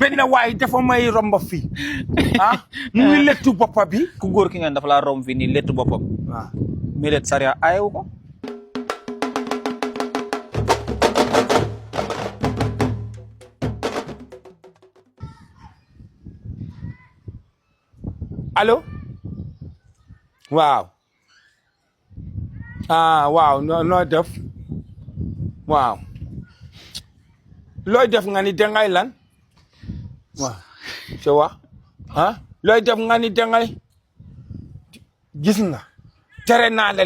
benn waay dafa may romb fii mu ngi lettu boppa bi. ku góor ki ngeen dafa laa romb fii nii lettu boppam. waaw mais let sariya aayewu ko. allo waaw waaw noo def waaw looy def nga ni dangay lan waaw c'est wax looy def nga ni dangay gis nga tere naa la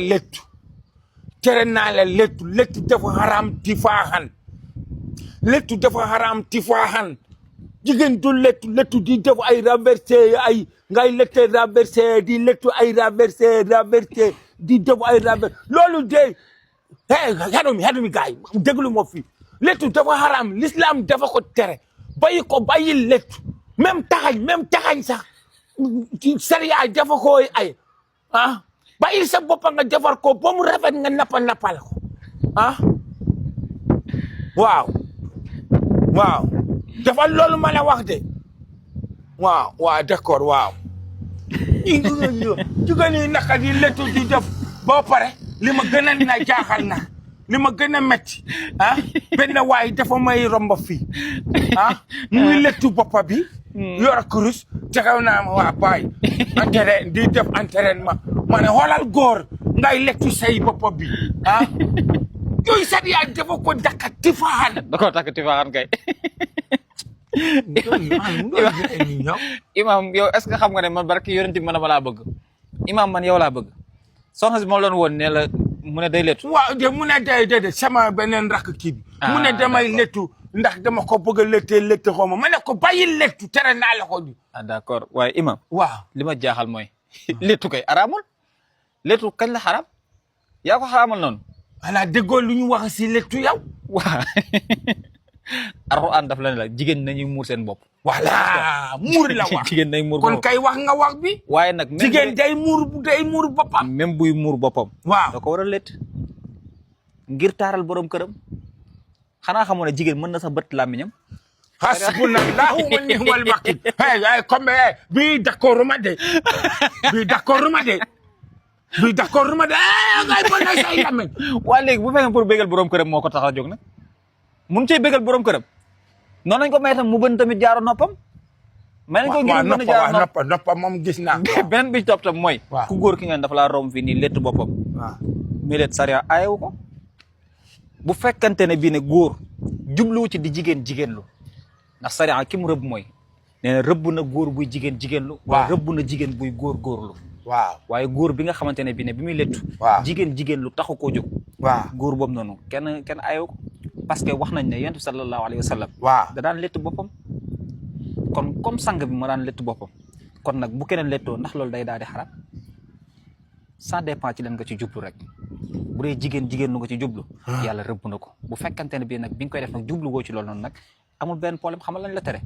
lettu lettu dafa haram tifaaxan lettu dafa haram tifaaxan jigéen du lettu di def ay renversé ay ngay lette renversé di lettu ay renversé di def ay renversé loolu de xadomi gaay déglu ma fi lettu dafa haram l'islam dafa ko tere bàyyi lettu même taxañ sax sariya dafa ko ay bàyyi sa bopp nga defar ko ba mu rafet nga nappal ko waaw dafa loolu ma la wax de waaw d'accord waaw jigéen ñi naka di lettu di def ba pare li ma gën a na jaaxal na li ma gën a métti benn waay dafa may romb fii mu ngi lettu boppa bi yor kurus taxaw naa ma waa baay di def entraînement ma ne xoolal góor ngay lettu say boppa bi yooyu sariya dafa ko dakka tifaaxan da koo takk tifaaxan kay. Imam yow est-ce que xam nga ne man barki yonent bi man laa bëgg Imam man yow laa bëgg soxna si moom la woon ne la mu ne day lettu. waaw de mu ne day sama beneen rakk kii bi. mu ne damay lettu ndax dama ko bëgg a lette xaw ma ne ko bàyyi lettu tere naa la ko di. d'accord waaye Imam. waaw li ma jaaxal mooy. lettu kay araamul lettu kañ la xaraam yaa ko xaraamal noonu. voilà déggoo lu ñu wax si lettu yow. waaw. Alxuraan daf la ne la jigéen nañuy muur seen bopp. voilà muur la wax jigéen day muur kon kay wax nga wax bi. waaye nag jigéen day muur boppam. même buy muur boppam. waaw da ko war a lett ngir taaral borom këram xanaa xamoon ne jigéen mën na sa bët làmmiñam. hasbunallahu wa ni'mal wakiil comme bii d'accord ma de ngay bon na say làmmiñ. waa léegi bu fekkee pour bégal borom këram moo ko tax a jóg nag mun cee bégal borom këram noonu lañ ko may tam mu bën tamit jaaro noppam. may nañ ko ngir mën a jaaro noppam moom gis naa. beneen bi ci topp tam mooy. waaw ku góor ki ngeen dafa laa romb fii nii lettu boppam. waaw mais let sariya aayewu ko bu fekkante ne bii ne góor jubluwu ci di jigéen lu ndax sariya ki mu rëbb mooy nee na rëbb na góor buy jigéen lu. waaw rëbb na jigéen buy góorlu. waaw waaye góor bi nga xamante ne bii ne bi muy lettu. waaw jigéen lu taxu koo jóg. waaw góor boobu noonu kenn aayewu ko parce que wax nañ ne yonent bi sallallahu alayhi wa sallam. waaw da daan lettu boppam kon comme sang bi ma daan lettu boppam kon nag bu keneen lettoo ndax loolu day daal di xaraam ça dépend ci leen nga ci jublu rek bu dee jigéen lu nga ci jublu. yàlla rëbb na ko bu fekkante ne bii nag bi nga koy def nag jublu woo ci loolu noonu nag amul benn problème xamal lañ la tere.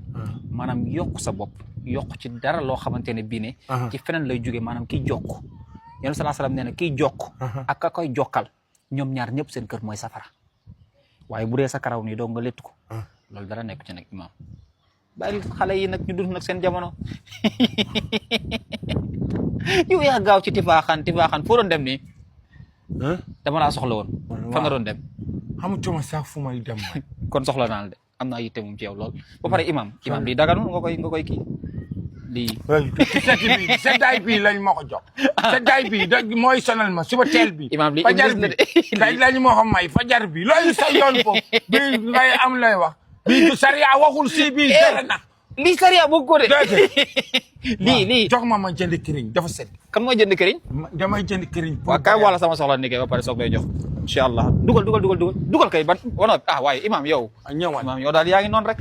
maanaam yokk sa bopp yokk ci dara loo xamante ne bii ne. ci feneen lay jógee maanaam kiy jokk yonent sallallahu alayhi wa sallam nee na kiy jokk. ak ka koy jokkal ñoom ñaar ñëpp seen kër mooy safara. waaye bu dee sa karaw nii doo nga lettu ko loolu dara nekk ci nag Imam bàyyi xale yi nag ñu dund nag seen jamono yow yaa gaaw ci tifaaxaan foo doon dem nii dama laa soxla woon fa nga doon dem xamutuma sax fu may dem kon soxla naa la de am naa yitte moom ci yow lool ba pare Imam lii daganul nga koy kii lii seddaay bi lañ ma ko jox seddaay bi da mooy sonal ma suba teel bi Imam lii fajar bi lañ ma ko may fajar bi loolu sa yoon foofu bi ngay am lay wax bii du sariya waxul si bii dara na lii sariya bëgg ko de lii jox ma jënd këriñ dafa sedd kan mooy jënd këriñ damay jënd këriñ waaw kay wala sama soxla ni kay ba pare soog lay jox incha allah dugal kay ban wala waaye Imam yow ñëwal Imam yow daal yaa ngi noonu rek